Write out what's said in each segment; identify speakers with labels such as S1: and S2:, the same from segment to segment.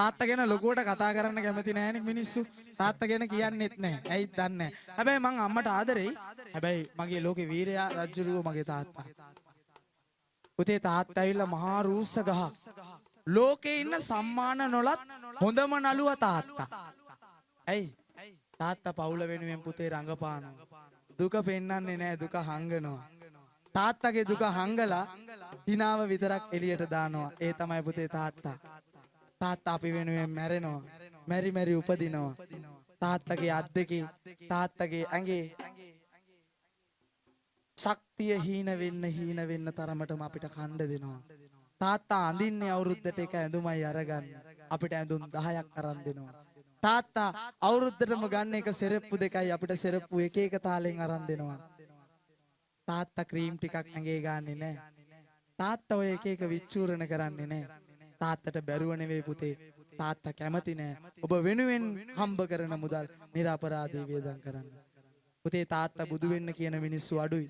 S1: තාත්තා ගැන ලොකුවට කතා කරන්න කැමති නෑනේ මිනිස්සු. තාත්තා ගැන කියන්නෙත් නෑ. ඇයිද දන්නේ නෑ. හැබැයි මං අම්මට ආදරෙයි. හැබැයි මගේ ලෝකේ වීරයා රජුරුව මගේ තාත්තා. පුතේ තාත්තා ඇවිල්ලා මහා රූස්ස ගහක්. ලෝකේ ඉන්න සම්මාන නොලත් හොඳම නළුවා තාත්තා. ඇයි? තාත්තා පවුල වෙනුවෙන් පුතේ රඟපානවා. දුක පෙන්වන්නේ නෑ, දුක හංගනවා. තාත්තගේ දුක හංගලා හිනාව විතරක් එළියට දානවා. ඒ තමයි පුතේ තාත්තා. තාත්තා අපි වෙනුවෙන් මැරෙනවා. මැරි මැරි උපදිනවා. තාත්තගේ අත් දෙකේ තාත්තගේ ඇඟේ ශක්තිය හීන වෙන්න තරමටම අපිට කණ්ඩ දෙනවා. තාත්තා අඳින්නේ අවුරුද්දට එක ඇඳුමයි අරගන්න. අපිට ඇඳුම් 10ක් අරන් දෙනවා. තාත්තා අවුරුද්දටම ගන්න එක සෙරප්පු දෙකයි අපිට සෙරප්පු එක එක තාලෙන් අරන් දෙනවා. තාත්තා ක්‍රීම් ටිකක් ඇඟේ ගන්නෙ නෑ. තාත්තා ඔය එක එක විච්චූරණ කරන්නේ නෑ. තාත්තට බැරුව නෙවෙයි පුතේ. තාත්තා කැමති නෑ ඔබ වෙනුවෙන් හම්බ කරන මුදල් නිරපරාධී වේදම් කරන්න. පුතේ තාත්තා බුදු වෙන්න කියන මිනිස්සු අඩුයි.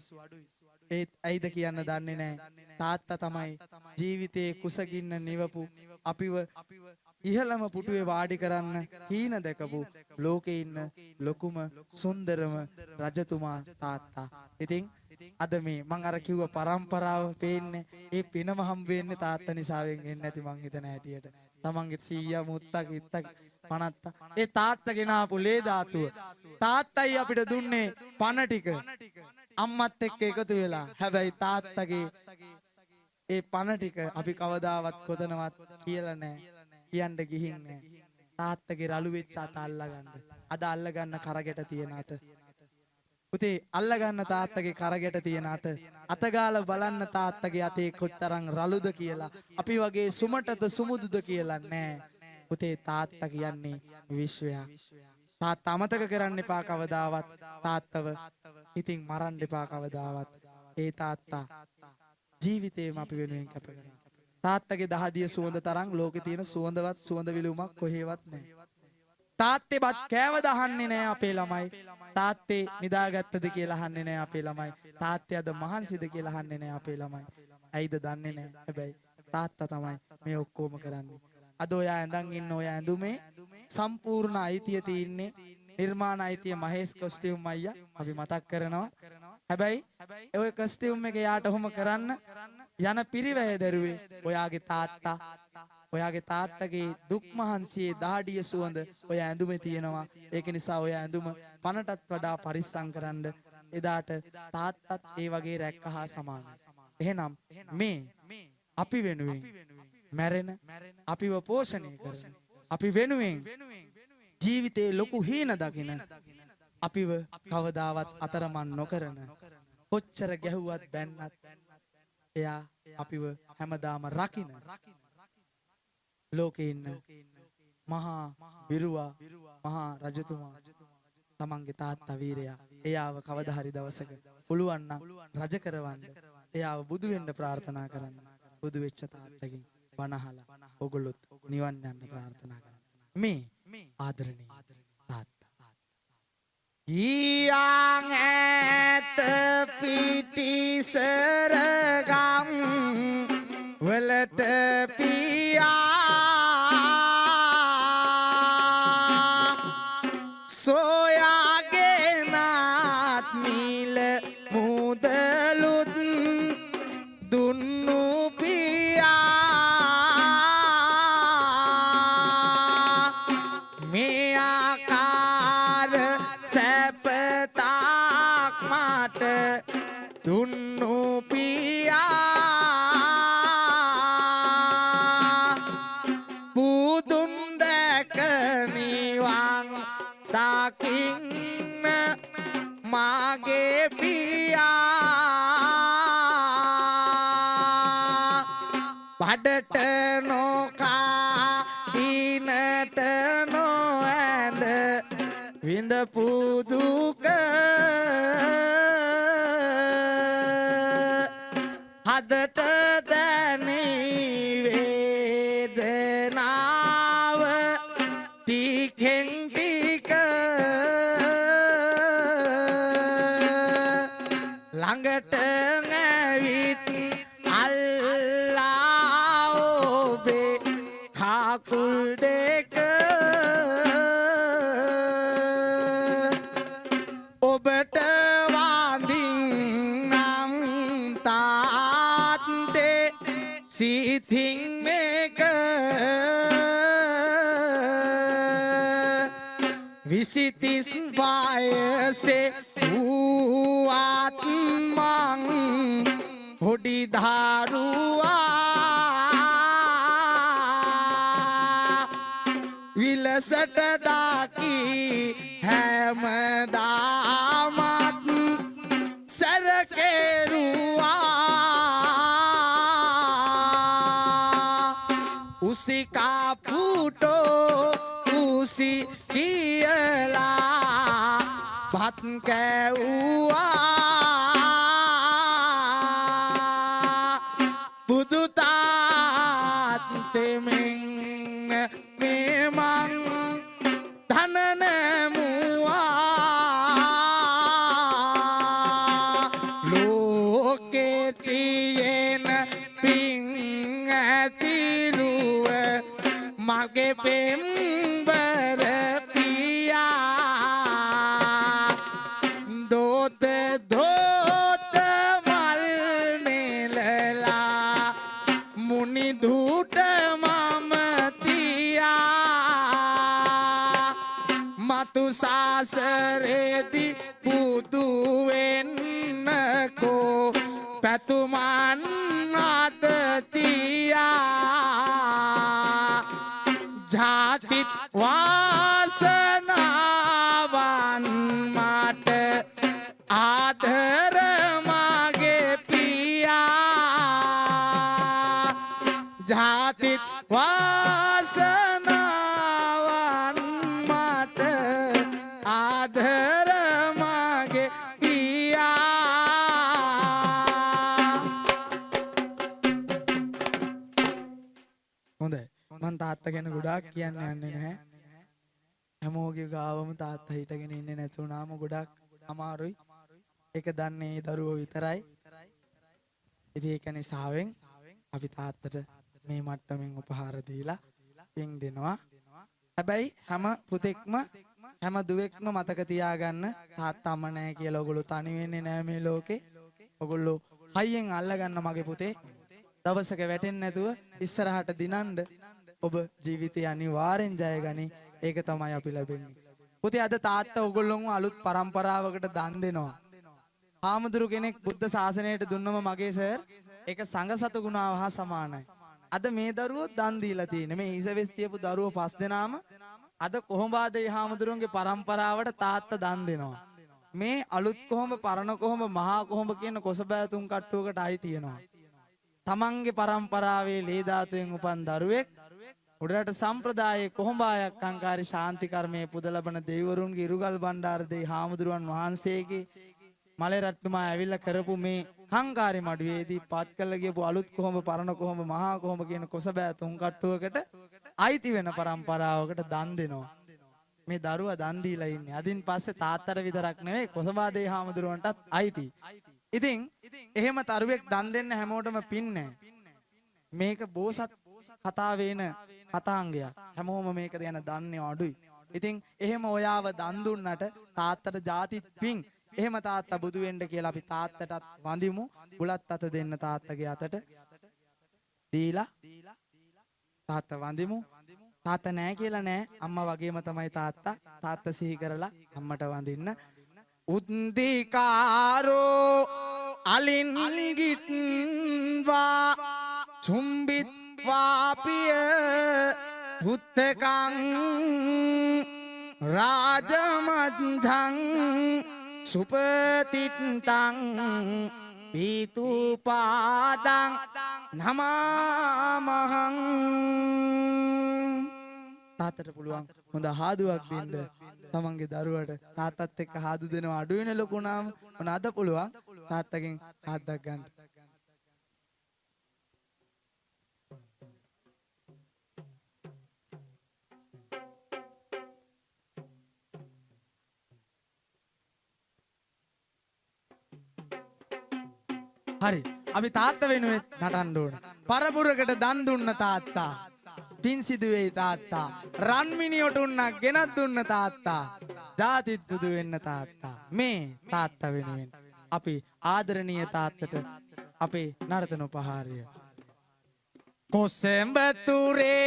S1: ඒත් ඇයිද කියන්න දන්නේ නෑ. තාත්තා තමයි ජීවිතේ කුසගින්න නිවපු අපිව ඉහළම පුටුවේ වාඩි කරන්න හීන දැකපු ලෝකේ ඉන්න ලොකුම සුන්දරම රජතුමා තාත්තා. ඉතින් අද මේ මං අර කිව්ව පරම්පරාව පේන්නේ ඒ පිනම හම්බ වෙන්නේ තාත්තා නිසාවෙන් වෙන්නේ නැති මං හිතන හැටියට. තමන්ගේ සීයා මුත්තා කිත්තා පනත්තා ඒ තාත්තා ගෙනාපු ලේ ධාතුව තාත්තයි අපිට දුන්නේ පණ ටික අම්මත් එක්ක එකතු වෙලා. හැබැයි තාත්තගේ ඒ පණ ටික අපි කවදාවත් කොතනවත් කියලා නැහැ. කියන්න ගිහින් නැහැ. තාත්තගේ රළු වෙච්ච අත අල්ලගන්න. අද අල්ලගන්න කරගෙට තියෙන අත. පුතේ අල්ලගන්න තාත්තගේ කරගෙට තියෙන අත. අතගාලා බලන්න තාත්තගේ අතේ කොතරම් රළුද කියලා. අපි වගේ සුමටද සුමුදුද කියලා නෑ. පුතේ තාත්තා කියන්නේ විශ්වයක්. තාත්තා අමතක කරන්න එපා කවදාවත් තාත්තව. ඉතින් මරන්න එපා කවදාවත්. ඒ තාත්තා ජීවිතේම අපි වෙනුවෙන් කැප කරා. තාත්තගේ දහදිය සුවඳ තරම් ලෝකේ තියෙන සුවඳවත් සුවඳ විලවුමක් කොහෙවත් නැහැ. තාත්තේ බත් කෑවද අහන්නේ නැහැ අපේ ළමයි. තාත්තේ නිදාගත්තද කියලා අහන්නේ නැහැ අපේ ළමයි. තාත්තේ අද මහන්සිද කියලා අහන්නේ නැහැ අපේ ළමයි. ඇයිද දන්නේ නැහැ. හැබැයි තාත්තා තමයි මේ ඔක්කොම කරන්නේ. අද ඔයා ඇඳන් ඉන්න ඔය ඇඳුමේ සම්පූර්ණ අයිතිය තියෙන්නේ නිර්මාණ අයිතිය මහේෂ් කොස්ටියුම් අයියා අපි මතක් කරනවා. හැබැයි ඔය කොස්ටියුම් එක යාට ඔහොම කරන්න යන පිරිවැය දරුවේ ඔයාගේ තාත්තා. ඔයාගේ තාත්තගේ දුක් මහන්සියේ දාඩිය සුවඳ ඔය ඇඳුමේ තියෙනවා. ඒක නිසා ඔය ඇඳුම පණටත් වඩා පරිස්සම් කරන්න. එදාට තාත්තත් ඒ වගේ රැක්කහා සමානයි. එහෙනම් මේ අපි වෙනුවෙන් මැරෙන අපිව පෝෂණය කරන අපි වෙනුවෙන් ජීවිතේ ලොකු හීන දකින අපිව කවදාවත් අතරමං නොකරන කොච්චර ගැහුවත් බැන්නත් එයා අපිව හැමදාම රකින්න ලෝකේ ඉන්න මහා විරුවා මහා රජතුමා තමන්ගේ තාත්තා වීරයා එයාව කවදා හරි දවසක පුළුවන් නම් රජ කරවන්න එයාව බුදු වෙන්න ප්‍රාර්ථනා කරන්න. බුදු වෙච්ච තාත්තගෙන් වනහලා ඔගොල්ලොත් නිවන් යන්න ප්‍රාර්ථනා කරන්න. මේ ආදරණීය තාත්තා. ඊයන් ඇත පිටිසරගම් වලට පියා සොයාගෙනත් මිල මුදලුත් දුන්නු පියා මේ ආකාර සැපතක් මට දුන්නු පියා බුදුන් දැක නිවන් දකින්න මාගේ පියා බඩට නොකා දිනට නොඇඳ විඳපු දුක හදට දැනී වේදනාව ටිකෙන් ටික ළඟට ඇවිත් අල්ලා ඔබේ කාකුල් දෙක ඔබට වඳින්නම් තාත්තේ සිතින් මේක විසිතිස් වයසේ වූවත් මං හොඩි දරුවා විලසට දාකී හැමදාමත් සැරකෙරුවා උසිකා පුටෝ උසි කියලා බත් කැව්වා බුදු තාත්තේ මෙන්න මේ මං ධන නැමුවා ලෝකේ තියෙන පින් ඇතිරුව මගේ පෙම්බර පියා දෝත දෝත මල් නෙලලා මුනි දුට මම තියා මතු සාසරේදි බුදු වෙන්නකෝ පැතුමන් අත තියා ජාතිත් වාසනාවන් මට ආදර මගේ පියා ජාතිත් වාසනාවන් මට ආදර මගේ පියා හොඳයි මං තාත්තා ගැන ගොඩාක් කියන්න යන්නේ නැහැ. හැමෝගේ ගාවම තාත්තා හිටගෙන ඉන්නේ නැතුණාම ගොඩක් අමාරුයි. ඒක දන්නේ දරුවෝ විතරයි. ඉතින් ඒක නිසාවෙන් අපි තාත්තට මේ මට්ටමින් උපහාර දීලා පින් දෙනවා. හැබැයි හැම පුතෙක්ම හැම දුවෙක්ම මතක තියාගන්න තාත්තම නැහැ කියලා ඔයගොල්ලෝ තනි වෙන්නේ නැහැ මේ ලෝකේ. ඔයගොල්ලෝ හයියෙන් අල්ලගන්න මගේ පුතේ. දවසක වැටෙන්නේ නැතුව ඉස්සරහට දිනන්න ඔබ ජීවිතය අනිවාර්යෙන් ජය ගනි. ඒක තමයි අපි ලැබෙන්නේ. පුතේ අද තාත්තා ඔයගොල්ලෝම අලුත් පරම්පරාවකට දන් දෙනවා. හාමුදුරු කෙනෙක් බුද්ධ ශාසනයට දුන්නම මගේ සර් ඒක සංඝ සතු ගුණාව හා සමානයි. අද මේ දරුවෝ දන් දීලා තියෙන්නේ. මේ ඊසවෙස් තියපු දරුවෝ 5 දෙනාම අද කොහොඹාද මේ හාමුදුරුවන්ගේ පරම්පරාවට තාත්තා දන් දෙනවා. මේ අලුත් කොහොඹ පරණ කොහොඹ මහා කොහොඹ කියන කොසබෑතුන් කට්ටුවකට ආයි තියෙනවා. තමන්ගේ පරම්පරාවේ ලේ ධාතුවෙන් උපන් දරුවෙක් උඩරට සම්ප්‍රදායේ කොහොඹායක් අංකාරී ශාන්ති කර්මයේ පුද ලබන දෙවිවරුන්ගේ ඉරුගල් බණ්ඩාර දෙයි හාමුදුරුවන් වහන්සේගේ මලේ රත්තුමා ඇවිල්ලා කරපු මේ කංකාරී මඩුවේදී පත් කළ ගියපු අලුත් කොහොඹ පරණ කොහොඹ මහා කොහොඹ කියන කොසබෑ තුන් කට්ටුවකට අයිති වෙන පරම්පරාවකට දන් දෙනවා. මේ දරුවා දන් දීලා ඉන්නේ. අදින් පස්සේ තාත්තට විතරක් නෙවෙයි කොසබා දෙයි හාමුදුරුවන්ටත් අයිති. ඉතින් එහෙම තරුවෙක් දන් දෙන්න හැමෝටම පින් නැහැ. මේක බෝසත් කතා වෙන කතාංගයක්. හැමෝම මේක ගැන දන්නේ අඩුයි. ඉතින් එහෙම ඔයාව දන් දුන්නට තාත්තට ජාතිත් පින්. එහෙම තාත්තා බුදු වෙන්න කියලා අපි තාත්තටත් වඳිමු. බුලත් අත දෙන්න තාත්තගේ අතට දීලා තාත්තා වඳිමු. තාත්තා නැහැ කියලා නෑ. අම්මා වගේම තමයි තාත්තා. තාත්තා සිහි කරලා අම්මට වඳින්න. උද්දිකාරෝ අලින්ගිත්වා චුම්බිත්වාපිය පුත්තකං රාජමත්ජං සුපතිත්තං පීතුපාදං නමාමහං තාත්තට පුළුවන් හොඳ හාදුවක් දෙන්න තමන්ගේ දරුවට තාත්තත් එක්ක හාදු දෙනවා අඩු වෙන ලොකු නම් මොනවාද පුළුවන් තාත්තගෙන් හාද්දක් ගන්න. හරි අපි තාත්තා වෙනුවෙන් නටන්න ඕන. පරපුරකට දන් දුන්න තාත්තා පින් සිදුවේ තාත්තා. රන්මිනියට උන්නක් ගෙනත් දුන්න තාත්තා. ජාතිත් බුදු වෙන්න තාත්තා. මේ තාත්තා වෙනුවෙන් අපි ආදරණීය තාත්තට අපේ නර්තන උපහාරය. කොසඹතුරේ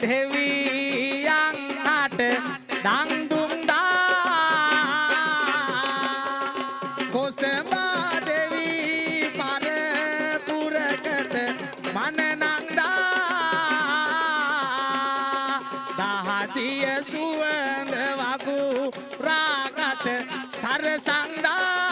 S1: දෙවියන් හට දන් දුන්නා. කොසඹ දෙවි පරපුරකට මනනන්දා. දහදිය සුවඳ වගු රාගත සරසංදා.